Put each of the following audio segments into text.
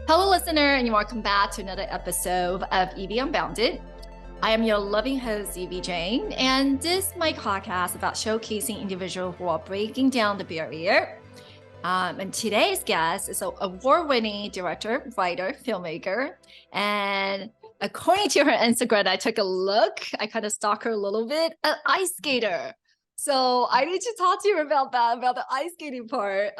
Hello, listener, and welcome back to another episode of EV Unbounded. I am your loving host, Evie Jane, and this is my podcast about showcasing individuals who are breaking down the barrier. And today's guest is an award-winning director, writer, filmmaker, and according to her Instagram, I took a look. I kind of stalked her a little bit, an ice skater. So I need to talk to you about that, about the ice skating part.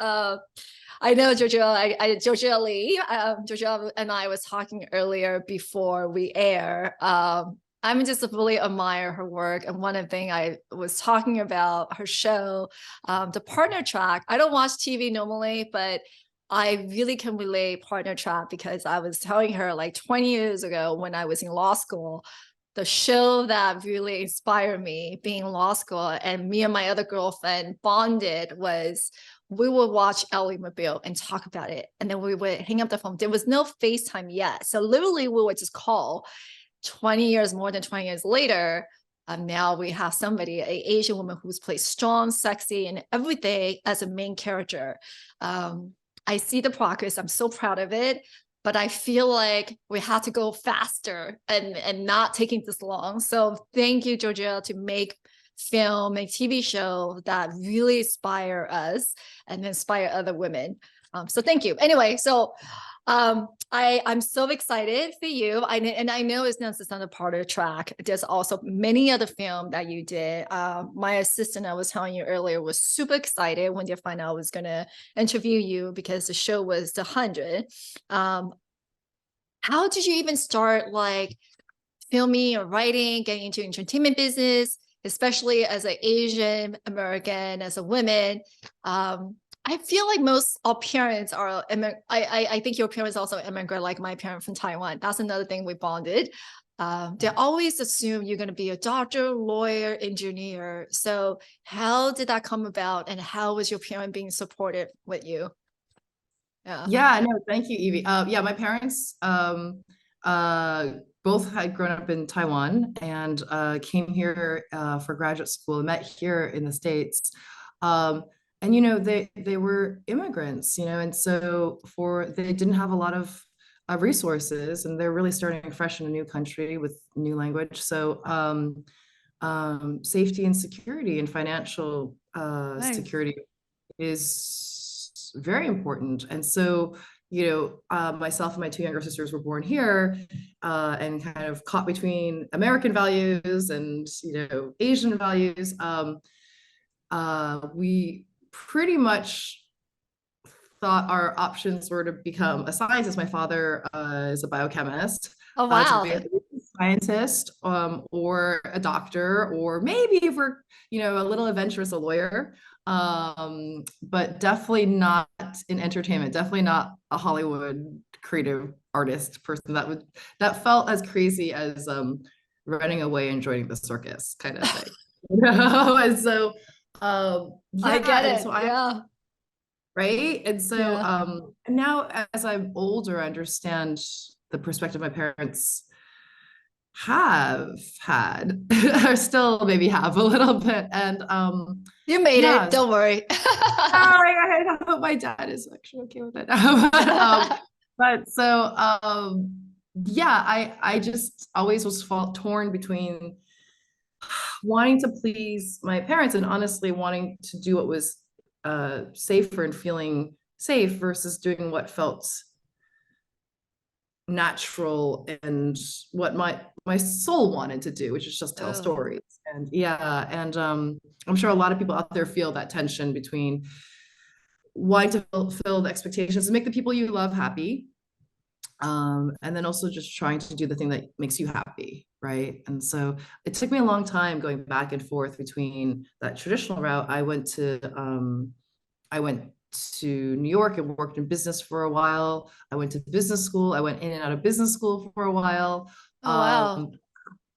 I know Jojo Lee, Jojo and I was talking earlier before we air. I'm just really admire her work. And one of the things I was talking about her show, the partner track. I don't watch TV normally, but I really can relate partner track because I was telling her like 20 years ago when I was in law school, the show that really inspired me being in law school and me and my other girlfriend bonded was we would watch Ellie Mobile and talk about it. And then we would hang up the phone. There was no FaceTime yet. So literally we would just call 20 years, more than 20 years later. Now we have somebody, an Asian woman who's played strong, sexy, and everything as a main character. I see the progress. I'm so proud of it. But I feel like we have to go faster and not taking this long. So thank you, Georgia, to make film and TV show that really inspire us and inspire other women. So thank you. Anyway, so I'm so excited for you. And I know it's not just on the part of the track. There's also many other film that you did. My assistant, I was telling you earlier, was super excited when they found out I was going to interview you because the show was the 100. How did you even start like filming or writing, getting into entertainment business, especially as an Asian American, as a woman? I feel like most our parents are, I think your parents also immigrant like my parents from Taiwan. That's another thing we bonded. They always assume you're going to be a doctor, lawyer, engineer. So how did that come about? And how was your parent being supportive with you? Yeah, no, thank you, Evie. Yeah, my parents both had grown up in Taiwan and came here for graduate school, met here in the States. And they were immigrants, and so they didn't have a lot of resources, and they're really starting fresh in a new country with new language. So safety and security and financial Nice. security is very important. And so, myself and my two younger sisters were born here and kind of caught between American values and, Asian values. We pretty much thought our options were to become a scientist. My father is a biochemist, Oh, to wow. be a scientist, or a doctor, or maybe if we're, a little adventurous, a lawyer. But definitely not in entertainment, definitely not a Hollywood creative artist person. That felt as crazy as running away and joining the circus kind of thing. And so I yeah, get and it. so I Yeah. right? And so Yeah. now as I'm older, I understand the perspective my parents have had or still maybe have a little bit. And You made it. yeah. Don't worry. I hope my dad is actually okay with it. But so yeah, I just always was torn between wanting to please my parents and honestly wanting to do what was safer and feeling safe versus doing what felt natural and what my soul wanted to do, which is just tell Oh, stories. And yeah, and I'm sure a lot of people out there feel that tension between wanting to fulfill the expectations and make the people you love happy, and then also just trying to do the thing that makes you happy, right? And so it took me a long time going back and forth between that traditional route. I went to New York and worked in business for a while. I went to business school. I went in and out of business school for a while. oh, wow.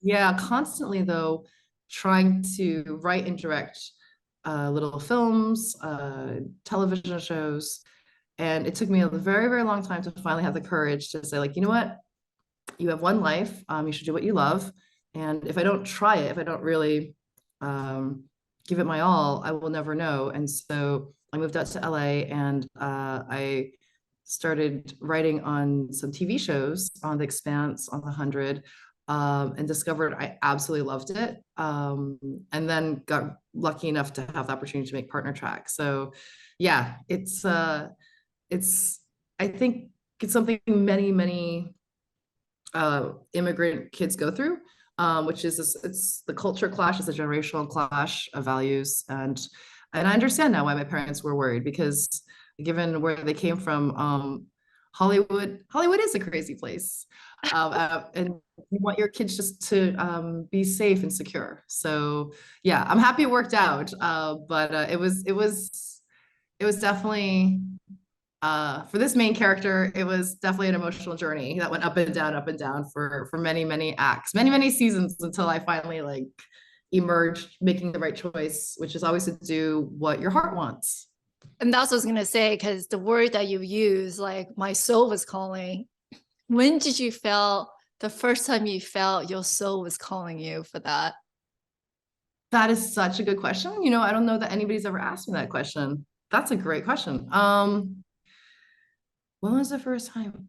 Yeah, constantly though, trying to write and direct little films, television shows. And it took me a very, very long time to finally have the courage to say, like, you know what? You have one life. You should do what you love. And if I don't try it, if I don't really give it my all, I will never know. And so I moved out to LA and I started writing on some TV shows, on The Expanse, on The 100, and discovered I absolutely loved it. And then got lucky enough to have the opportunity to make partner track. So yeah, it's I think it's something many immigrant kids go through, which is it's the culture clash, it's a generational clash of values, and I understand now why my parents were worried, because given where they came from, Hollywood is a crazy place, and you want your kids just to be safe and secure. So yeah, I'm happy it worked out, but it was definitely for this main character, it was definitely an emotional journey that went up and down for many acts, many seasons, until I finally like emerged making the right choice, which is always to do what your heart wants. And that's what I was gonna say, because the word that you use, like my soul was calling. When did you feel the first time you felt your soul was calling you for that? That is such a good question. You know, I don't know that anybody's ever asked me that question. That's a great question. When was the first time?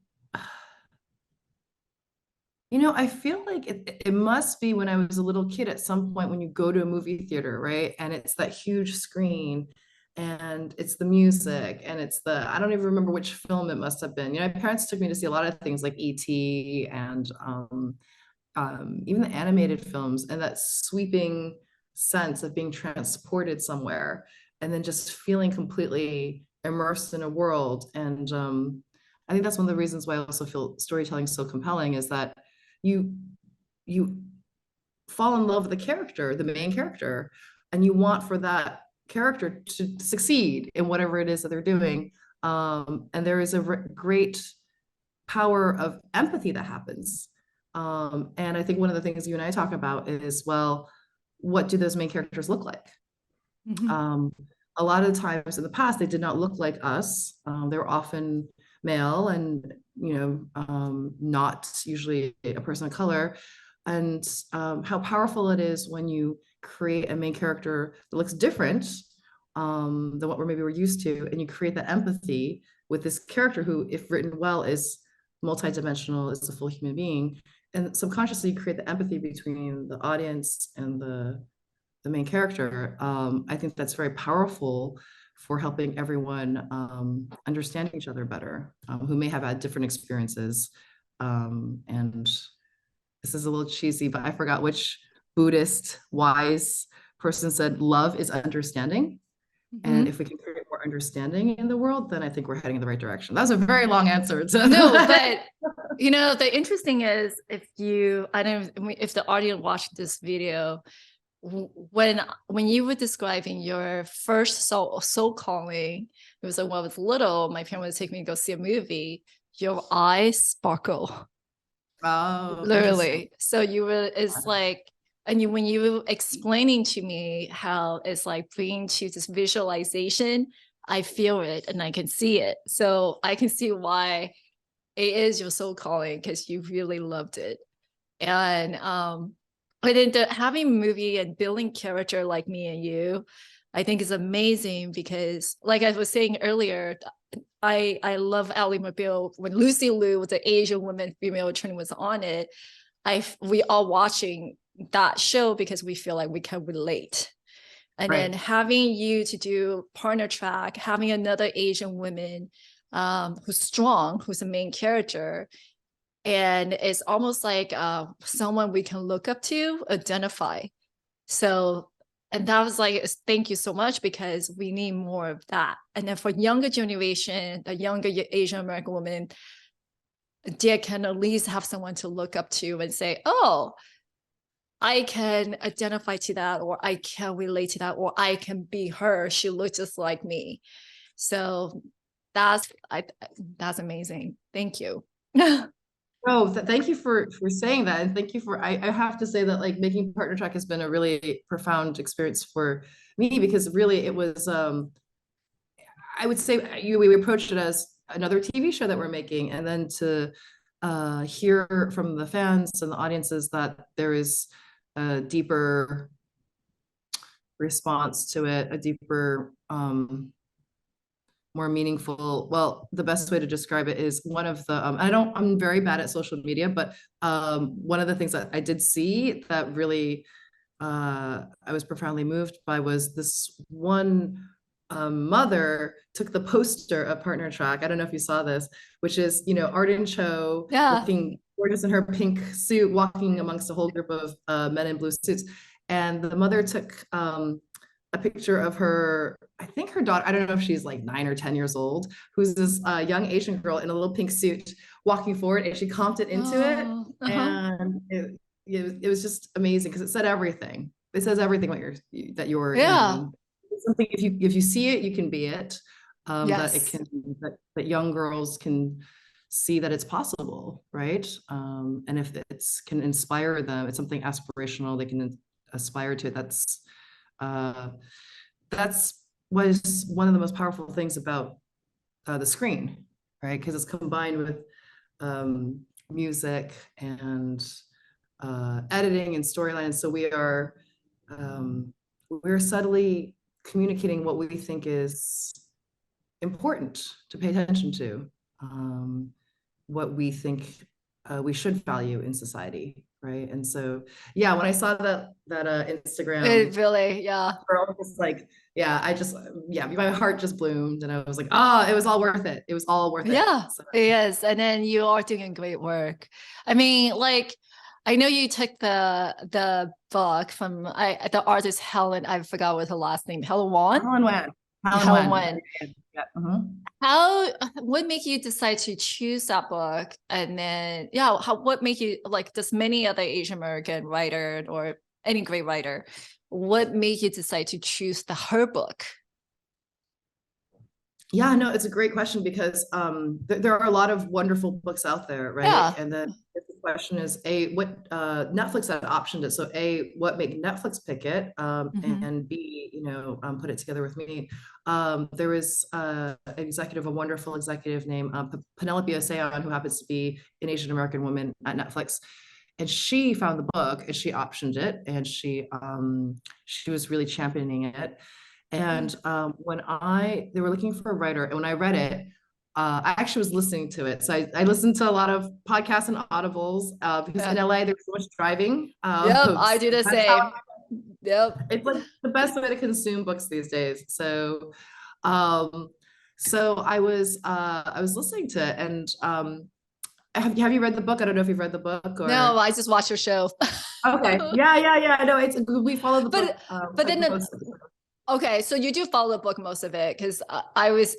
You know, I feel like it must be when I was a little kid at some point, when you go to a movie theater, right? And it's that huge screen and it's the music and it's I don't even remember which film it must have been. You know, my parents took me to see a lot of things like E.T. and even the animated films, and that sweeping sense of being transported somewhere and then just feeling completely immersed in a world. And I think that's one of the reasons why I also feel storytelling is so compelling, is that you you fall in love with the character, the main character, and you want for that character to succeed in whatever it is that they're doing. And there is a great power of empathy that happens. And I think one of the things you and I talk about is, well, what do those main characters look like? Mhm. A lot of the times in the past, they did not look like us. They were often male and, not usually a person of color. And how powerful it is when you create a main character that looks different than what we're used to, and you create that empathy with this character who, if written well, is multidimensional, is a full human being. And subconsciously, you create the empathy between the audience and the main character. I think that's very powerful for helping everyone understand each other better, who may have had different experiences. And this is a little cheesy, but I forgot which Buddhist wise person said, love is understanding. And Mhm. if we can create more understanding in the world, then I think we're heading in the right direction. That was a very long answer to No, but the interesting is, I don't know if the audience watched this video, when you were describing your first soul calling, it was like when I was little, my parents would take me to go see a movie. Your eyes sparkle, Oh, interesting. literally. So it's like, and when you were explaining to me how it's like bringing to this visualization, I feel it and I can see it. So I can see why it is your soul calling, because you really loved it. And but in having a movie and building character like me and you, I think is amazing, because like I was saying earlier, I love Ally McBeal. When Lucy Liu, the Asian woman female attorney, was on it, we all watching that show because we feel like we can relate. And then Right. having you to do partner track, having another Asian woman who's strong, who's the main character, and it's almost like someone we can look up to, identify. So, and that was like, thank you so much, because we need more of that. And then for younger generation, the younger Asian American woman, they can at least have someone to look up to and say, oh, I can identify to that, or I can relate to that, or I can be her. She looks just like me. So that's amazing. Thank you. Oh, thank you for saying that, and thank you for. I have to say that like making partner track has been a really profound experience for me, because really it was. I would say we approached it as another TV show that we're making, and then to hear from the fans and the audiences that there is a deeper response to it, a deeper more meaningful. Well, the best way to describe it is one of the I'm very bad at social media, but one of the things that I did see that really I was profoundly moved by was this one mother took the poster of Partner Track. I don't know if you saw this, which is, Arden Cho Yeah. looking gorgeous in her pink suit, walking amongst a whole group of men in blue suits. And the mother took a picture of her, I think her daughter, I don't know if she's like 9 or 10 years old, who's this young Asian girl in a little pink suit walking forward, and she comped it into it. Oh, uh-huh. And it was just amazing because it said everything. It says everything what that you're, Yeah. something, if you see it, you can be it. That it Yes. can, that young girls can see that it's possible, right? And if it's can inspire them, it's something aspirational they can aspire to. Uh, that's was one of the most powerful things about the screen, right? Because it's combined with music and editing and storyline. So we're subtly communicating what we think is important to pay attention to, what we think we should value in society, right? And so, yeah, when I saw that Instagram It really, yeah. girl, was like, yeah, yeah, my heart just bloomed, and I was like, oh, it was all worth it. It was all worth it. Yeah, So, it is. And then you are doing great work. I mean, like, I know you took the book from the artist Helen, I forgot what her last name, Helen Wan. Helen Wan, Helen Helen Wan, Wan. yeah. Mhm. How what make you decide to choose that book? And then yeah, what make you like there's many other Asian American writer or any great writer. What made you decide to choose her book? Yeah, no, it's a great question because there are a lot of wonderful books out there, right? Yeah. And then the question is, what Netflix had optioned it. So what made Netflix pick it, Mhm. and B, put it together with me. There was a wonderful executive named Penelope Oseon, who happens to be an Asian American woman at Netflix. And she found the book and she optioned it, and she was really championing it. And when they were looking for a writer, and when I read it, I actually was listening to it. So I listened to a lot of podcasts and audibles because in Yeah. LA there's so much driving. Yep, I do the That's how same. Yep. it's like the best way to consume books these days. Um, so I was listening to it, and have you read the book? I don't know if you've read the book No, or. I just watch your show. Okay, yeah. No, we follow the book But like then most of the. okay, so you do follow the book most of it because I was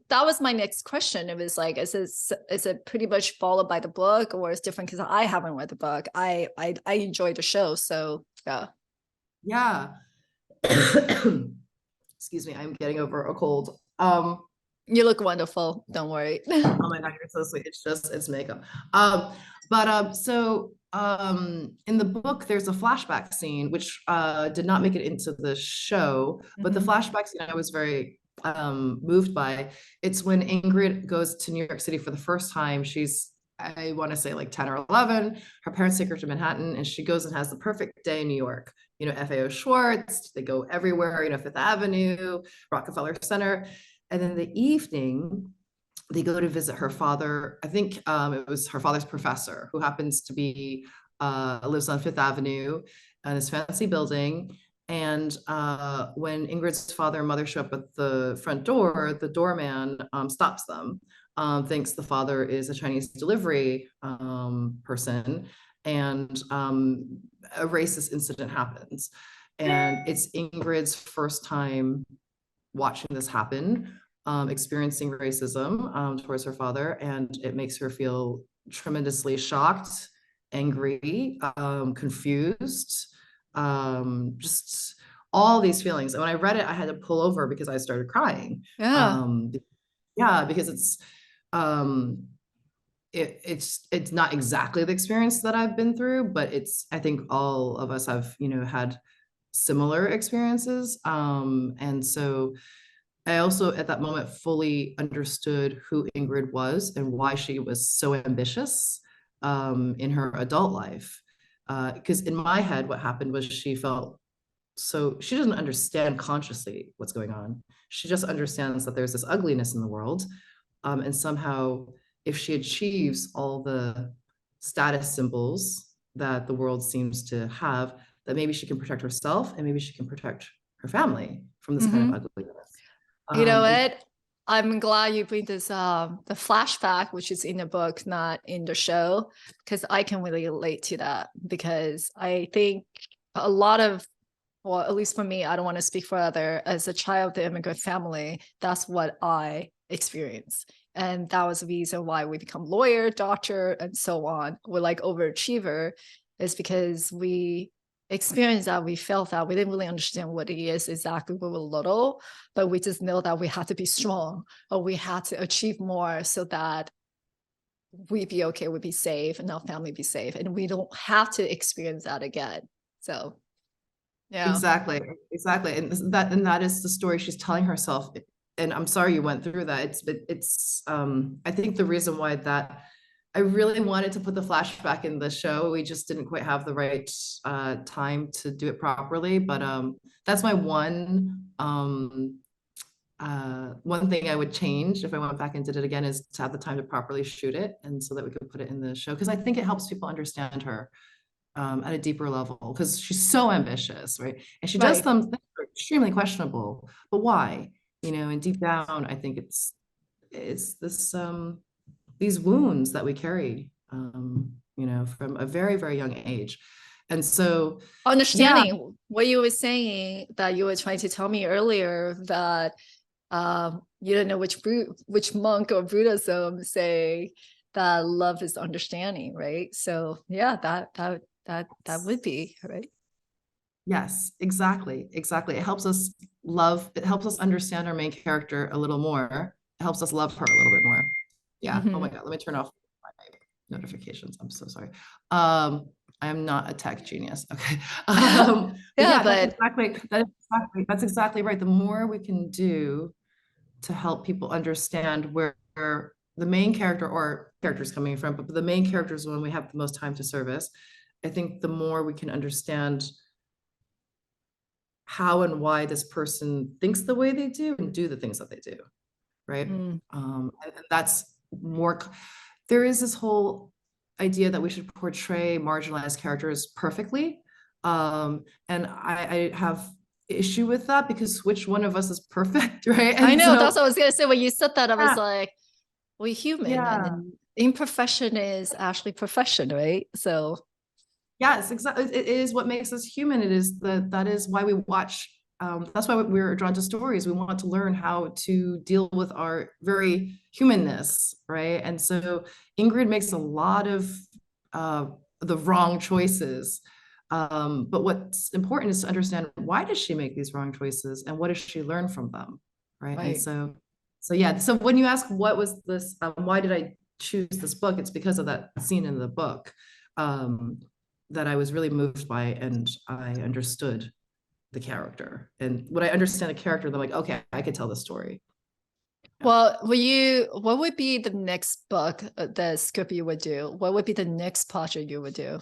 that was my next question. It was like, is it pretty much followed by the book or is it different? Because I haven't read the book. I enjoy the show, so yeah. Yeah. Excuse me, I'm getting over a cold. You look wonderful. Don't worry. Oh my God, you're so sweet. It's makeup. But so in the book, there's a flashback scene which did not make it into the show, but the Mhm. flashback scene I was very moved by. It's when Ingrid goes to New York City for the first time. I want to say like 10 or 11. Her parents take her to Manhattan, and she goes and has the perfect day in New York. FAO Schwartz, they go everywhere, Fifth Avenue, Rockefeller Center. And then the evening, they go to visit her father. I think it was her father's professor, who happens to be lives on Fifth Avenue in this fancy building. And when Ingrid's father and mother show up at the front door, the doorman stops them, thinks the father is a Chinese delivery person, and a racist incident happens. And it's Ingrid's first time watching this happen, experiencing racism towards her father, and it makes her feel tremendously shocked, angry, confused, just all these feelings. And when I read it, I had to pull over because I started crying. Yeah. Um, yeah, because um, it's not exactly the experience that I've been through, but I think all of us have, had similar experiences. And so I also at that moment fully understood who Ingrid was and why she was so ambitious in her adult life. Because in my head, what happened was she felt so she doesn't understand consciously what's going on. She just understands that there's this ugliness in the world. And somehow, if she achieves all the status symbols that the world seems to have, that maybe she can protect herself and maybe she can protect her family from this kind of ugliness. You know And what? I'm glad you bring this the flashback, which is in the book, not in the show, because I can really relate to that. Because I think a lot of, well, at least for me, I don't want to speak for other. As a child of the immigrant family, that's what I experienced, and that was the reason why we become lawyer, doctor, and so on. We're like overachiever, is because we experienced that, we felt that, we didn't really understand what it is exactly when we were little, but we just know that we had to be strong, or we had to achieve more so that we'd be okay, we'd be safe, and our family be safe, and we don't have to experience that again. So yeah. exactly, exactly. And that is the story she's telling herself. And I'm sorry you went through that. It's I think the reason why that I really wanted to put the flashback in the show. We just didn't quite have the right time to do it properly. But that's my one thing I would change if I went back and did it again, is to have the time to properly shoot it, and so that we could put it in the show, because I think it helps people understand her at a deeper level, because she's so ambitious, right? And she does Right. some things that are extremely questionable, but why? And deep down, I think it's this these wounds that we carry, from a very, very young age. And so, yeah, Understanding what you were saying, that you were trying to tell me earlier, that you don't know which monk or Buddhism say that love is understanding, right? So yeah, that would be right. yes, exactly, exactly. It helps us it helps us understand our main character a little more. It helps us love her a little bit more. Yeah. Oh my God, let me turn off my notifications. I'm so sorry. I am not a tech genius. Okay. But Yeah, yeah, but that's exactly right. The more we can do to help people understand where the main character or characters coming from, but the main characters when we have the most time to service, I think the more we can understand how and why this person thinks the way they do and do the things that they do, right? And that's more. There is this whole idea that we should portray marginalized characters perfectly, and I have issue with that, because which one of us is perfect, right? I And know that's so, what I was gonna say. When you said that, I was yeah, like, we human, and yeah. then imperfection is actually profession, right? So Yes, exactly. It is what makes us human. That is why we watch. That's why we're drawn to stories. We want to learn how to deal with our very humanness, right? And so Ingrid makes a lot of uh, the wrong choices. But what's important is to understand, why does she make these wrong choices, and what does she learn from them, right? And right. so yeah. So when you ask what was this, why did I choose this book? It's because of that scene in the book. Um, that I was really moved by, and I understood the character. And when I understand a character, they're like, okay, I could tell the story. Yeah. Well, what would be the next book, the script you would do? What would be the next project you would do?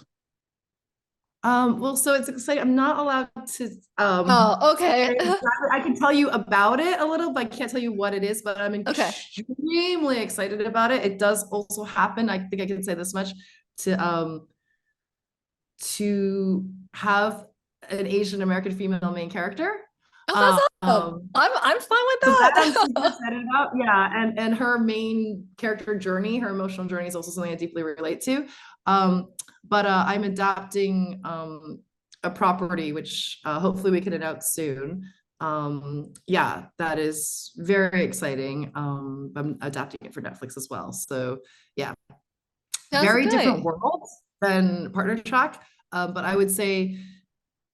Well, so it's exciting. I'm not allowed to Oh, say okay. exactly. I can tell you about it a little, but I can't tell you what it is. But I'm Okay. extremely excited about it. It does also happen, I think I can say this much, to have an Asian American female main character. Oh, that's awesome. Um, I'm fine with So that I'm super that. excited about. Yeah. And her main character journey, her emotional journey, is also something I deeply relate to. But I'm adapting a property which hopefully we can announce soon. Yeah, that is very exciting. I'm adapting it for Netflix as well. So yeah, That's very different good. worlds than Partner Track. But I would say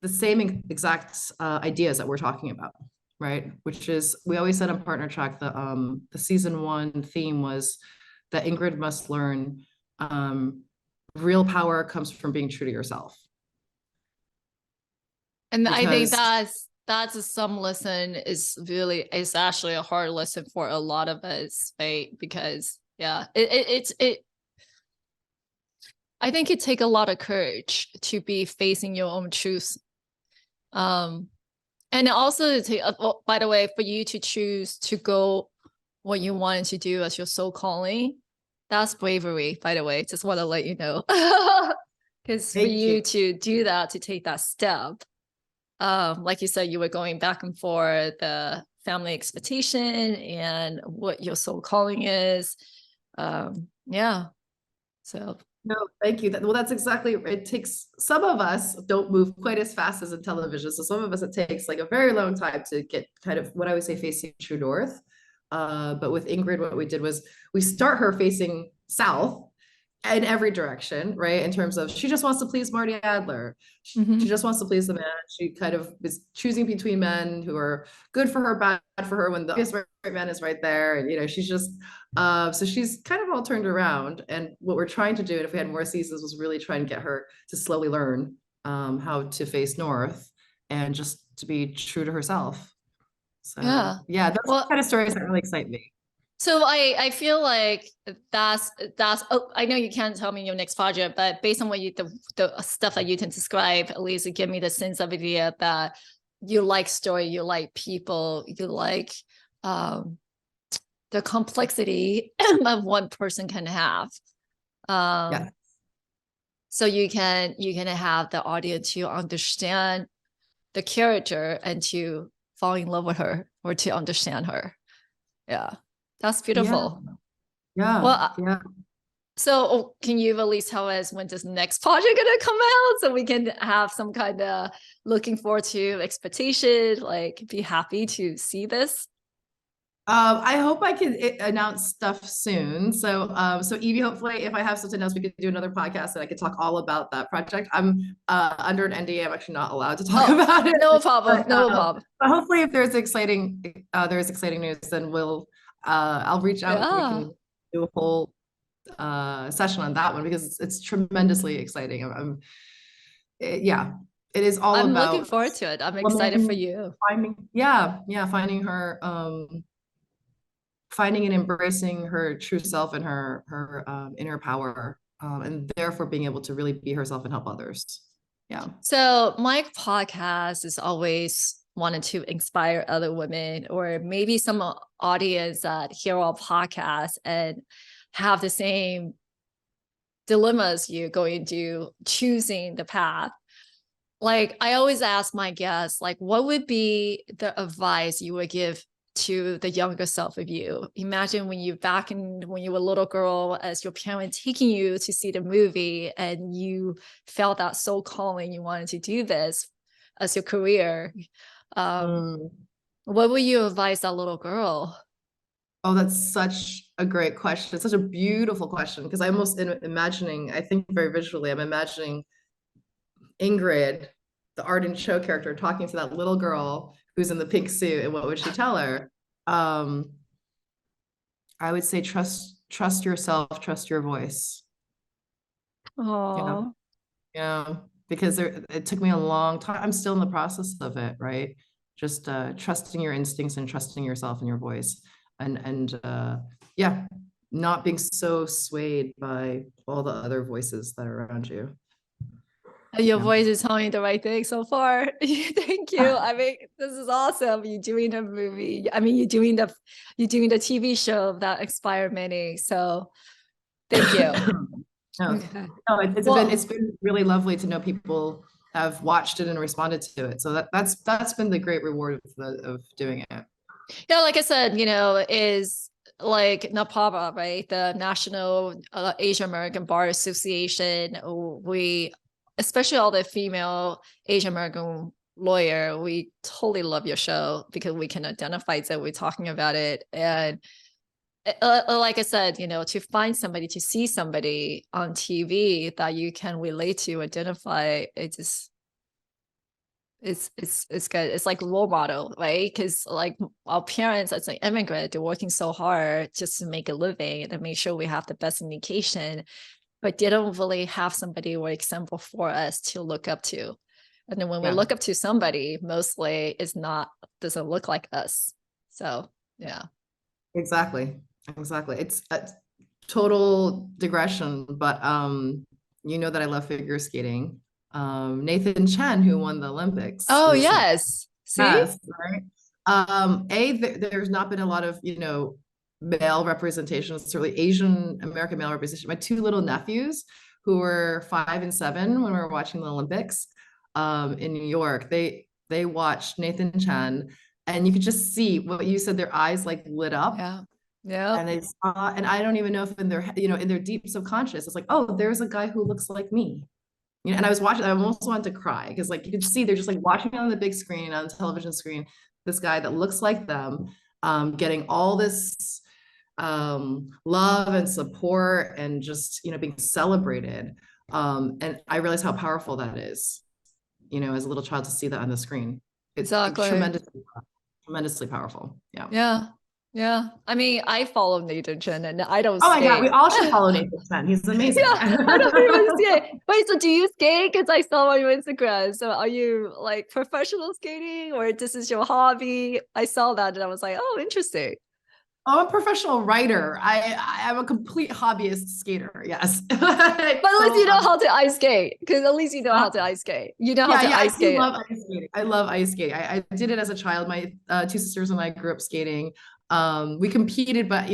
the same exact ideas that we're talking about, right? Which is, we always said on Partner Track, the season one theme was that Ingrid must learn real power comes from being true to yourself. And I think Because that's some lesson is actually a hard lesson for a lot of us, right? Because yeah, it I think it take a lot of courage to be facing your own truth, And also well, by the way, for you to choose to go what you wanted to do as your soul calling, that's bravery, by the way. Just want to let you know. Because for Thank you. you to do that, to take that step, like you said, you were going back and forth the family expectation and what your soul calling is. Yeah. So No, thank you. Well, that's exactly, it takes, some of us don't move quite as fast as in television. So some of us, it takes like a very long time to get kind of what I would say facing true north. But with Ingrid, what we did was we start her facing south in every direction, right? In terms of, she just wants to please Marty Adler. She mhm. just wants to please the man. She kind of is choosing between men who are good for her, bad for her, when the obvious right man is right there. And, you know, she's just, so she's kind of all turned around. And what we're trying to do, and if we had more seasons, was really try and get her to slowly learn how to face north and just to be true to herself. So Yeah. yeah, those Well, kind of stories that really excite me. so I feel like that's oh, I know you can't tell me your next project, but based on what you the stuff that you can describe, at least it give me the sense of idea that you like story, you like people, you like um the complexity of one person can have. Yeah. So you can have the audience to understand the character and to fall in love with her or to understand her. Yeah, that's Yeah. beautiful. Yeah. Well, Yeah. so can you at least tell us when this next project gonna come out so we can have some kind of looking forward to expectation, like be happy to see this? I hope I can announce stuff soon. So Evie, hopefully, if I have something else, we could do another podcast and I could talk all about that project. I'm under an NDA. I'm actually not allowed to talk Oh, about it. no problem, But, no problem. but hopefully, if there's exciting news, then I'll reach out and we Yeah, can do a whole session on that one because it's tremendously exciting. Yeah, it is all I'm looking about forward to it. I'm excited for woman you. finding, finding her finding and embracing her true self and her inner power, and therefore being able to really be herself and help others. Yeah. So my podcast is always wanted to inspire other women or maybe some audience that hear our podcast and have the same dilemmas you going to choosing the path. Like I always ask my guests, like, what would be the advice you would give to the younger self of you? Imagine when you back in when you were a little girl, as your parent taking you to see the movie, and you felt that soul calling, you wanted to do this as your career. Um, Mm. what would you advise that little girl? Oh, that's such a great question. It's such a beautiful question because I almost imagining, I think very visually, I'm imagining Ingrid, the Arden Cho character, talking to that little girl who's in the pink suit, and what would she tell her? Um, I would say trust yourself, trust your voice. Yeah. Oh, Yeah, because it took me a long time. I'm still in the process of it, right? Just trusting your instincts and trusting yourself and your voice, and yeah, not being so swayed by all the other voices that are around you. your Yeah. voice is telling me the right thing so far. Thank you. I mean, this is awesome. You're doing a movie. I mean, you're doing the TV show that inspired many. So thank you. No, Okay. no, it's Well, been really lovely to know people have watched it and responded to it. So that's been the great reward of doing it. yeah, like I said, is like NAPABA, right? The National Asian American Bar Association. We, especially all the female Asian American lawyer, we totally love your show because we can identify that we're talking about it. And like I said, to find somebody, to see somebody on TV that you can relate to, identify, it's good. It's like role model, right? Because like our parents as an immigrant, they're working so hard just to make a living and to make sure we have the best education, but they don't really have somebody or example for us to look up to. And then when we Yeah, look up to somebody, mostly it's not doesn't look like us. So yeah. exactly. Exactly. It's a total digression, but you know that I love figure skating. Nathan Chen, who won the Olympics, Oh, is yes. See? yes, right. There's not been a lot of, male representation, certainly Asian American male representation. My two little nephews, who were 5 and 7 when we were watching the Olympics, in New York, they watched Nathan Chen, and you could just see what you said. Their eyes like lit up, Yeah. Yeah. and they saw, and I don't even know if in their, in their deep subconscious, it's like, oh, there's a guy who looks like me. And I was watching, I almost wanted to cry because like you could see they're just like watching on the big screen, on the television screen, this guy that looks like them, getting all this love and support and just, being celebrated. And I realized how powerful that is, as a little child to see that on the screen. It's Exactly. tremendously powerful. Yeah. Yeah. Yeah. I mean, I follow Nathan Chen and I don't Oh my God, we skate. all should follow Nathan Chen. He's Yeah, amazing. I don't even skate. Wait, so do you skate? Because I saw on your Instagram. So are you like professional skating or this is your hobby? I saw that and I was like, oh, interesting. I'm a professional writer. I am a complete hobbyist skater. Yes. But at least Total you know hobby. how to ice skate. Because at least you know how to ice skate. You know how Yeah, to yeah, I ice do skate. love ice skating. I love ice skating. I did it as a child. My two sisters and I grew up skating. We competed, but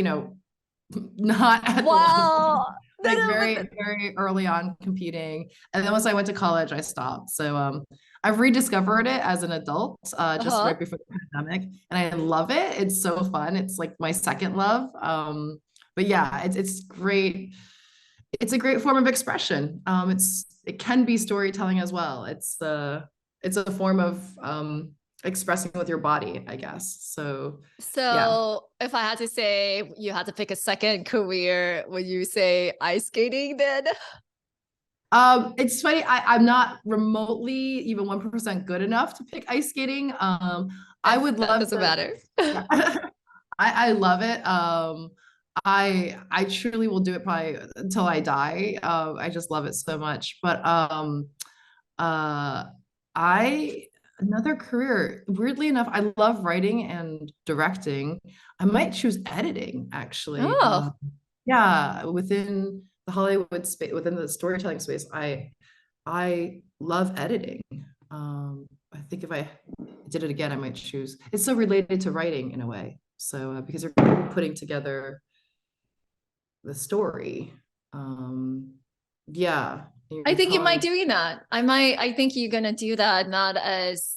not at the level, Wow. like very, very early on competing. And then once I went to college, I stopped. So I've rediscovered it as an adult, just Uh-huh. right before the pandemic. And I love it. It's so fun. It's like my second love. But yeah, it's great. It's a great form of expression. It can be storytelling as well. It's a form of expressing with your body, I guess. So yeah. So if I had to say you had to pick a second career, would you say ice skating then? It's funny. I'm not remotely even 1% good enough to pick ice skating. I would That love doesn't to. matter. Yeah. I love it. I truly will do it probably until I die. I just love it so much. But uh, I another career. Weirdly enough, I love writing and directing. I might choose editing actually. Oh, Yeah, within the Hollywood space, within the storytelling space, I love editing. I think if I did it again, I might choose. It's so related to writing in a way. So because you're putting together the story, yeah, I you're think you might telling. doing that. I think you're gonna do that, not as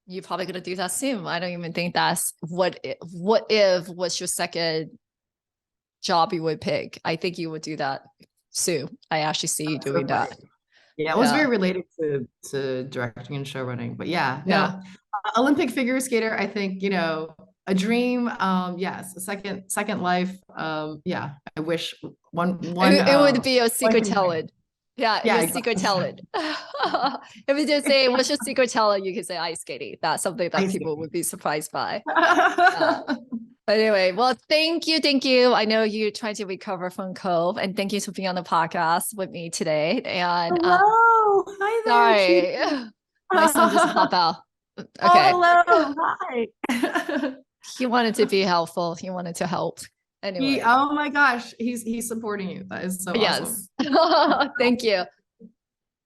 you're probably gonna do that soon. I don't even think that's what if was your second job you would pick. I think you would do that soon. I actually see you That's so doing funny. that. Yeah, it was Yeah. very related to directing and show running. But yeah, Yeah. no, Olympic figure skater, I think, a dream. Yes, a second life. Yeah, I wish It would be a one secret can dream. talent. Yeah, Yeah, your secret exactly. talent. If you just say what's your secret talent, you can say ice skating. That's something that Ice people would skating. be surprised by. Yeah. But anyway, well, thank you. Thank you. I know you're trying to recover from Cove, and thank you for being on the podcast with me today. And Hello. Hi there, Chi. sorry, my son just popped out. Okay. Oh, hello. Hi. He wanted to be helpful. He wanted to help. Anyway, Oh my gosh, he's supporting you. That is so awesome. yes. Thank you.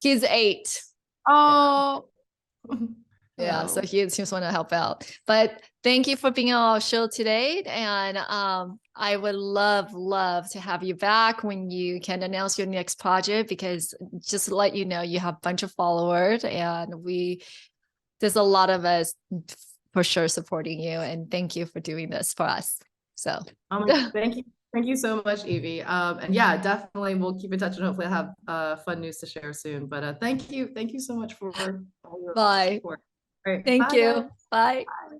He's 8. Oh, Yeah, so oh. he just want to help out. But thank you for being on our show today. And I would love to have you back when you can announce your next project, because just to let you know, you have a bunch of followers and there's a lot of us for sure supporting you. And thank you for doing this for us. So Thank you. Thank you so much, Evie. And yeah, definitely we'll keep in touch and hopefully have fun news to share soon. But thank you. Thank you so much for all your bye. support. All right. Thank Bye, guys. you. Bye. Bye.